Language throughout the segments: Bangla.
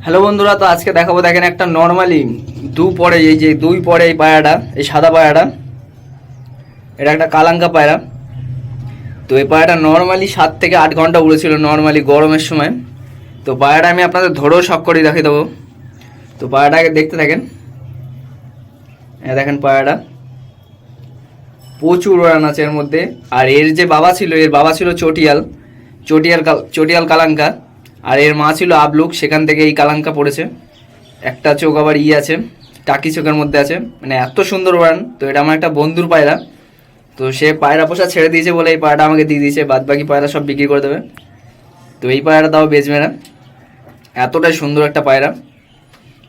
হ্যালো বন্ধুরা, তো আজকে দেখাবো। দেখেন একটা নর্মালি পরে এই যে দুই পরে এই পায়রাটা, এই সাদা পায়রাটা, এটা একটা কালাঙ্কা পায়রা। তো এই পায়রাটা নর্মালি 7 থেকে 8 ঘন্টা উড়েছিল নর্মালি গরমের সময়। তো পায়রাটা আমি আপনাদের ধরেও শখ করে দেখিয়ে দেবো। তো পায়রাটাকে দেখতে থাকেন। দেখেন পায়রাটা প্রচুর উড়ান আছে এর মধ্যে। আর এর যে বাবা ছিল, এর বাবা ছিল চটিয়াল কালাঙ্কা। আর এর মা ছিল আবলুক, সেখান থেকে এই কালাঙ্কা পড়েছে। একটা চোখ আবার আছে, টাকি চোখের মধ্যে আছে, মানে এত সুন্দর উড়ান। তো এটা আমার একটা বন্ধুর পায়রা, তো সে পায়রা পোষা ছেড়ে দিয়েছে বলে এই পায়রাটা আমাকে দিয়ে দিয়েছে, বাদ বাকি পায়রা সব বিক্রি করে দেবে। তো এই পায়রাটা তাও বেচবে না, এতটাই সুন্দর একটা পায়রা,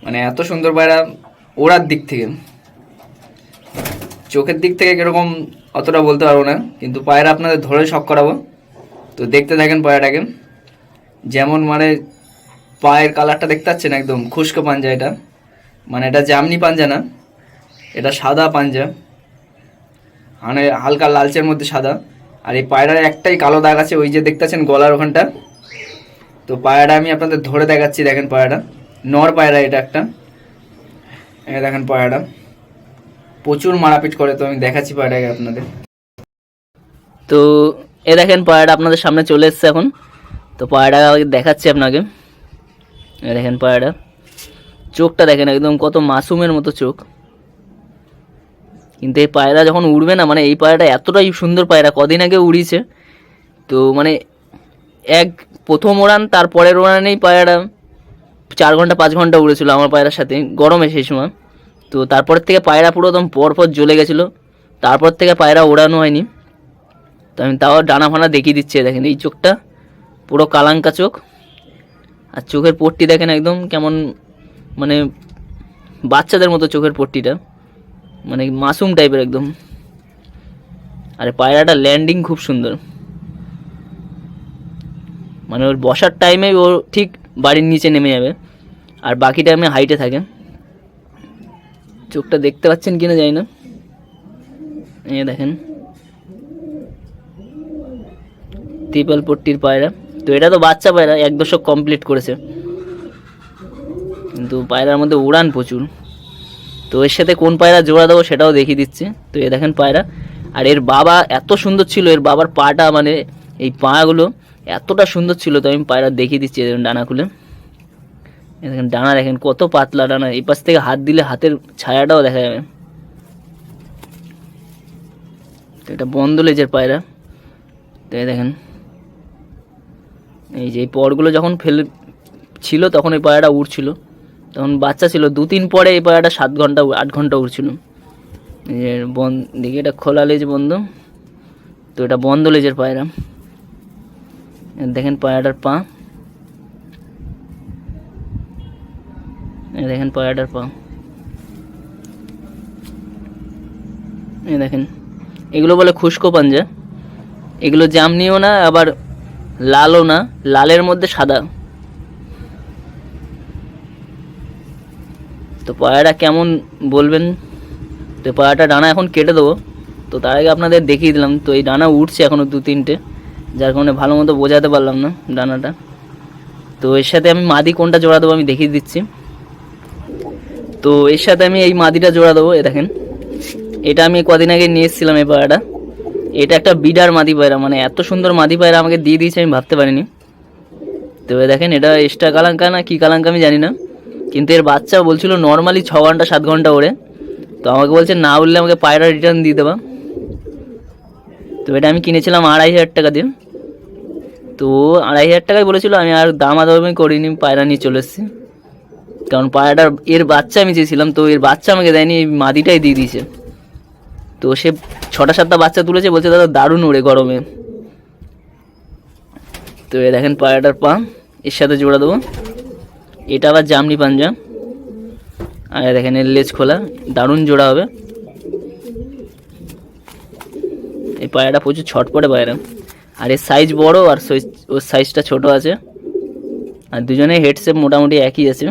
মানে এত সুন্দর পায়রা। ওড়ার দিক থেকে, চোখের দিক থেকে কিরকম অতটা বলতে পারবো না, কিন্তু পায়রা আপনাদের ধরে শখ করাবো। তো দেখতে থাকেন পায়রাটাকে। যেমন মানে পায়ের কালারটা দেখতে পাচ্ছেন, একদম খুশকো পাঞ্জা এটা, মানে এটা জামনি পাঞ্জা না, এটা সাদা পাঞ্জা, মানে হালকা লালচের মধ্যে সাদা। আর এই পায়রার একটাই কালো দাগ আছে, ওই যে দেখতে পাচ্ছেন গলার ওখানটা। তো পায়রাটা আমি আপনাদের ধরে দেখাচ্ছি। দেখেন পায়রাটা নর পায়রা, এটা একটা, দেখেন পায়রাটা প্রচুর মারাপিট করে। তো আমি দেখাচ্ছি পায়রাটাকে আপনাদের। তো এ দেখেন পায়রাটা আপনাদের সামনে চলে এসছে এখন। তো পায়রাটা দেখাচ্ছি আপনাকে। দেখেন পায়রাটা চোখটা দেখেন, একদম কত মাসুমের মতো চোখ। কিন্তু এই পায়রা যখন উড়বে না, মানে এই পায়রাটা এতটাই সুন্দর পায়রা, কদিন আগে উড়িয়েছে। তো মানে প্রথম ওড়ান, তারপরের ওড়ানেই পায়রাটা 4 ঘন্টা 5 ঘন্টা উড়েছিল আমার পায়রার সাথে, গরমে সেই সময়। তো তারপরের থেকে পায়রা পুরো একদম পরপর জ্বলে গেছিলো, তারপর থেকে পায়রা ওড়ানো হয়নি। তো আমি তাও ডানা ফানা দেখিয়ে দিচ্ছি। দেখেন এই চোখটা পুরো কালাঙ্কা চোখ, আর চোখের পট্টি দেখেন একদম কেমন, মানে বাচ্চাদের মতো চোখের পট্টিটা, মানে মাসুম টাইপের একদম। আর পায়রাটা ল্যান্ডিং খুব সুন্দর, মানে ওর বসার টাইমে ও ঠিক বাড়ির নিচে নেমে যাবে, আর বাকি টাইমে হাইটে থাকে। চোখটা দেখতে পাচ্ছেন কিনা জানি না, এই দেখেন ত্রিপাল পট্টির পায়রা। তো এটা তো বাচ্চা পায়রা, 1 দশক কমপ্লিট করেছে, কিন্তু পায়রার মধ্যে উড়ান প্রচুর। তো এর সাথে কোন পায়রা জোড়া দেবো সেটাও দেখিয়ে দিচ্ছি। তো এ দেখেন পায়রা, আর এর বাবা এত সুন্দর ছিল, এর বাবার পাটা, মানে এই পাগুলো এতটা সুন্দর ছিল। তো আমি পায়রা দেখিয়ে দিচ্ছি, ডানা খুলে। দেখেন ডানা, দেখেন কত পাতলা ডানা, এই পাশ থেকে হাত দিলে হাতের ছায়াটাও দেখা যাবে। তো এটা বন্ধ লেজের পায়রা। তো দেখেন এই যে এই পরগুলো যখন ছিল তখন এই পায়রাটা উড়ছিল, তখন বাচ্চা ছিল। 2-3 পরে এই পায়রাটা 7 ঘন্টা 8 ঘন্টা উড়ছিল। এই যে দেখি এটা খোলা লেজ বন্ধ, তো এটা বন্ধ লেজের পায়রা। দেখেন পায়রাটার পা, দেখেন পায়রাটার পা, এই দেখেন। এগুলো বলে খুশকো পাঞ্জা, এগুলো জামনিও না আবার লালও না, লালের মধ্যে সাদা। তো পায়রাটা কেমন বলবেন। তো পায়রাটা ডানা এখন কেটে দেবো, তো তার আগে আপনাদের দেখিয়ে দিলাম। তো এই ডানা উঠছে এখনও 2-3টে, যার কারণে ভালো মতো বোঝাতে পারলাম না ডানাটা। তো এর সাথে আমি মাদি কোনটা জোড়া দেবো আমি দেখিয়ে দিচ্ছি। তো এর সাথে আমি এই মাদিটা জোড়া দেবো। এ দেখেন, এটা আমি কদিন আগে নিয়ে এসেছিলাম এই পায়রাটা। এটা একটা বিডার মাদি পায়রা, মানে এত সুন্দর মাদি পায়রা আমাকে দিয়ে দিয়েছে, আমি ভাবতে পারিনি। তো দেখেন এটা এক্সট্রা কালাঙ্কা না কি কালাঙ্কা আমি জানি না, কিন্তু এর বাচ্চা বলছিল নর্মালি 6 ঘন্টা 7 ঘন্টা ওড়ে। তো আমাকে বলছে না উঠলে আমাকে পায়রা রিটার্ন দিয়ে দেবা। তো এটা আমি কিনেছিলাম 2500 টাকা দিয়ে। তো 2500 টাকায় বলেছিল, আমি আর দামাদামি করিনি, পায়রা নিয়ে চলে এসেছি। কারণ পায়রাটার এর বাচ্চা আমি চেয়েছিলাম, তো এর বাচ্চা আমাকে দেয়নি, এই মাদিটাই দিয়ে দিয়েছে। তো সে 6টা 7টা বাচ্চা তুলেছে, বলছে দাদা দারুণ ওড়ে গরমে। তো এ দেখেন পায়রাটার পা, এর সাথে জোড়া দেবো। এটা আবার জামনি পাঞ্জা, আর দেখেন এর লেজ খোলা, দারুণ জোড়া হবে। এই পায়রাটা প্রচুর ছটপটে পায়রা, আর এর সাইজ বড় আর ওর সাইজটা ছোট আছে। আর দুজনে হেডশেপ মোটামুটি একই আছে,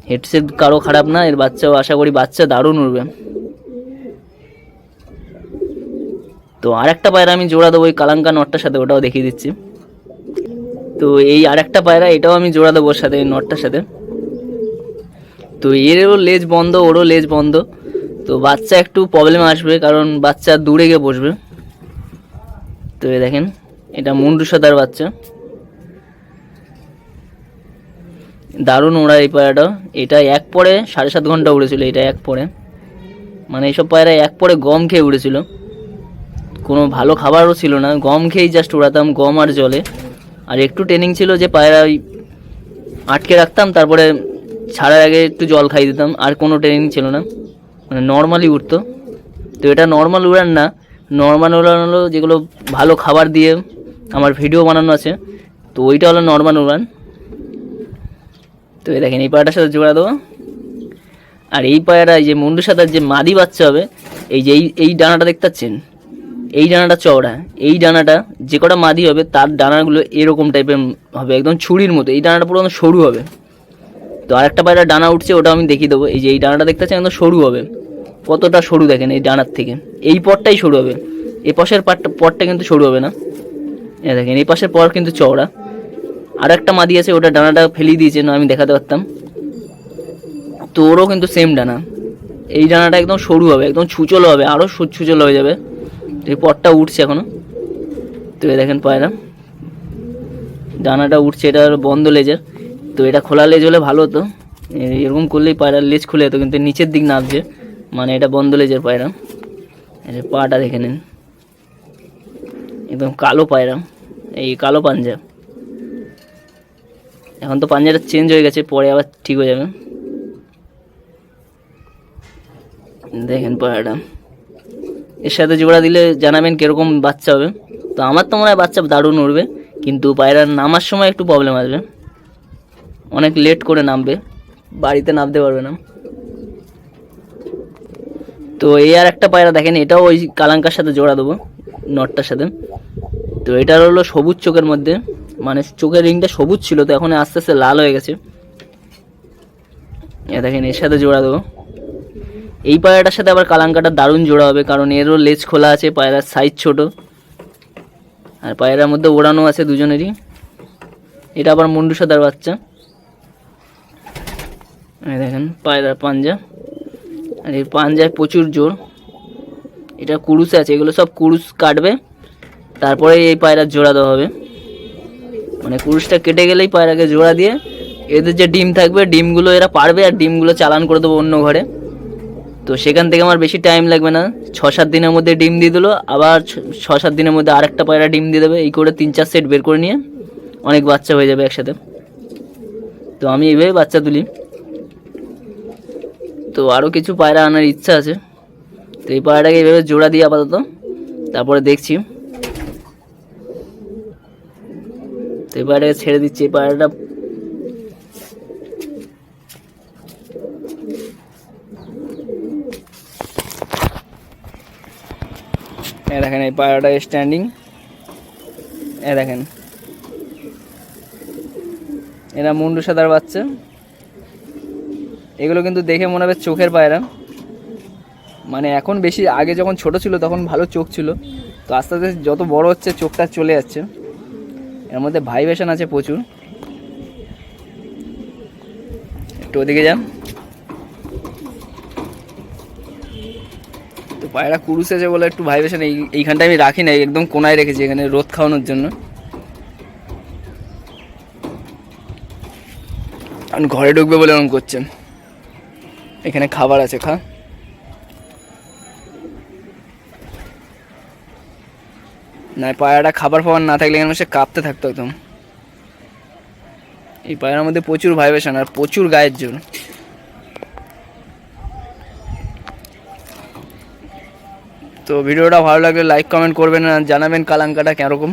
হেডশেপ কারো খারাপ না। এর বাচ্চাও আশা করি বাচ্চা দারুণ উড়বে। তো আর একটা পায়রা আমি জোড়া দেবো ওই কালাঙ্কা নটটার সাথে, ওটাও দেখিয়ে দিচ্ছি। তো এই আর একটা পায়রা, এটাও আমি জোড়া দেবো ওর সাথে, এই নটটার সাথে। তো এরও লেজ বন্ধ, ওরও লেজ বন্ধ। তো বাচ্চা একটু প্রবলেম আসবে, কারণ বাচ্চা দূরে গিয়ে বসবে। তো এই দেখেন, এটা মুন্ডু সাদার বাচ্চা, দারুণ ওড়া এই পায়রাটা। এটা এক পরে 7.5 ঘন্টা উড়েছিল, এটা এক পরে। মানে এইসব পায়রা এক পরে গম খেয়ে উড়েছিল, কোনো ভালো খাবারও ছিল না, গম খেয়েই জাস্ট উড়াতাম, গম আর জলে। আর একটু ট্রেনিং ছিল যে পায়রা আটকে রাখতাম, তারপরে ছাড়ার আগে একটু জল খাইয়ে দিতাম, আর কোনো ট্রেনিং ছিল না, মানে নর্মালি উঠতো। তো এটা নর্মাল উড়ান না, নর্মাল উড়ান হলো যেগুলো ভালো খাবার দিয়ে আমার ভিডিও বানানো আছে, তো ওইটা হলো নর্মাল উড়ান। তো এই দেখেন, এই পায়রাটার সাথে জোড়া দেবো। আর এই পায়রা, এই যে মুন্ডু সাদার যে মাদি বাচ্চা হবে, এই যে এই ডানাটা দেখতে পাচ্ছেন, এই ডানাটা চওড়া, এই ডানাটা যে কটা মাদি হবে তার ডানাগুলো এরকম টাইপের হবে, একদম ছুরির মতো। এই ডানাটা পুরো সরু হবে। তো আরেকটা পায়রা ডানা উঠছে, ওটা আমি দেখিয়ে দেবো। এই যে এই ডানাটা দেখতে পাচ্ছেন, একদম সরু হবে, কতটা সরু দেখেন এই ডানার থেকে। এই পরটাই সরু হবে, এই পাশের পরটা কিন্তু সরু হবে না। এ দেখেন, এই পাশের পর কিন্তু চওড়া। আর একটা মাদি আছে, ওটা ডানাটা ফেলিয়ে দিয়েছে, না আমি দেখাতে পারতাম। তো ওরও কিন্তু সেম ডানা, এই ডানাটা একদম সরু হবে, একদম ছুচলো হবে, আরও ছুচলো হয়ে যাবে। এই পরটা উঠছে এখনো। তো এই দেখেন পায়রা ডানাটা উঠছে, এটা বন্ধ লেজের। তো এটা খোলা লেজ হলে ভালো হতো, এরকম করলেই পায়রার লেজ খুলে যেত, কিন্তু নিচের দিক নামছে, মানে এটা বন্ধ লেজের পায়রা। পাটা দেখে নিন, একদম কালো পায়রা, এই কালো পাঞ্জা। এখন তো পাঞ্জাটা চেঞ্জ হয়ে গেছে, পরে আবার ঠিক হয়ে যাবে। দেখেন পায়রাটা, এর সাথে জোড়া দিলে জানাবেন কীরকম বাচ্চা হবে। তো আমার তো মনে হয় বাচ্চা দারুণ উঠবে, কিন্তু পায়রার নামার সময় একটু প্রবলেম আসবে, অনেক লেট করে নামবে, বাড়িতে নামতে পারবে না। তো এই আর একটা পায়রা দেখেন, এটাও ওই কালাঙ্কার সাথে জোড়া দেবো, নটটার সাথে। তো এটার হলো সবুজ চোখের মধ্যে, মানে চোখের রিংটা সবুজ ছিল, তো এখন আস্তে আস্তে লাল হয়ে গেছে। এ দেখেন, এর সাথে জোড়া দেবো। এই পায়রাটার সাথে আবার কালাঙ্কাটা দারুণ জোড়া হবে, কারণ এরও লেজ খোলা আছে, পায়রার সাইজ ছোট, আর পায়রার মধ্যে ওড়ানো আছে দুজনেরই। এটা আবার মুন্ডু সাদার বাচ্চা। দেখেন পায়রার পাঞ্জা, আর এই পাঞ্জায় প্রচুর জোর। এটা কুরুস আছে, এগুলো সব কুরুস কাটবে, তারপরে এই পায়রার জোড়া দেওয়া হবে। মানে কুরুসটা কেটে গেলেই পায়রাকে জোড়া দিয়ে এদের যে ডিম থাকবে, ডিমগুলো এরা পারবে, আর ডিমগুলো চালান করে দেবো অন্য ঘরে। তো সেখান থেকে আমার বেশি টাইম লাগবে না, 6-7 দিনের মধ্যে ডিম দিয়ে দিলো, আবার 6-7 দিনের মধ্যে আরেকটা পায়রা ডিম দিয়ে দেবে। এই করে 3-4 সেট বের করে নিয়ে অনেক বাচ্চা হয়ে যাবে একসাথে। তো আমি এইভাবে বাচ্চা তুলি। তো আরও কিছু পায়রা আনার ইচ্ছা আছে, তো এই পায়রাটাকে এইভাবে জোড়া দিয়ে আপাতত, তারপরে দেখছি। তো এই পায়রাটাকে ছেড়ে দিচ্ছি। এই পায়রাটা দেখেন, এই পায়রাটা স্ট্যান্ডিং, দেখেন এরা মুন্ডু সাদার বাচ্চা। এগুলো কিন্তু দেখে মনে হবে চোখের পায়রা, মানে এখন বেশি, আগে যখন ছোট ছিল তখন ভালো চোখ ছিল, তো আস্তে আস্তে যত বড় হচ্ছে চোখটা চলে যাচ্ছে। এর মধ্যে ভাইব্রেশন আছে প্রচুর। একটু ওদিকে যান। তো পায়রা কুরুস আছে বলে একটু ভাইব্রেশন, এইখানটা আমি রাখি না, একদম কোনায় রেখেছি, এখানে রোদ খাওয়ানোর জন্য। কারণ ঘরে ঢুকবে বলে এরকম করছেন। এখানে খাবার আছে, খা। না, পায়রাটা খাবার ফাবার না থাকলে এখানে সে কাঁপতে থাকতো একদম। এই পায়রার মধ্যে প্রচুর ভাইব্রেশন আর প্রচুর গায়ের জোর। তো ভিডিওটা ভালো লাগলে লাইক কমেন্ট করবেন, আর জানাবেন কালাঙ্কাটা কীরকম।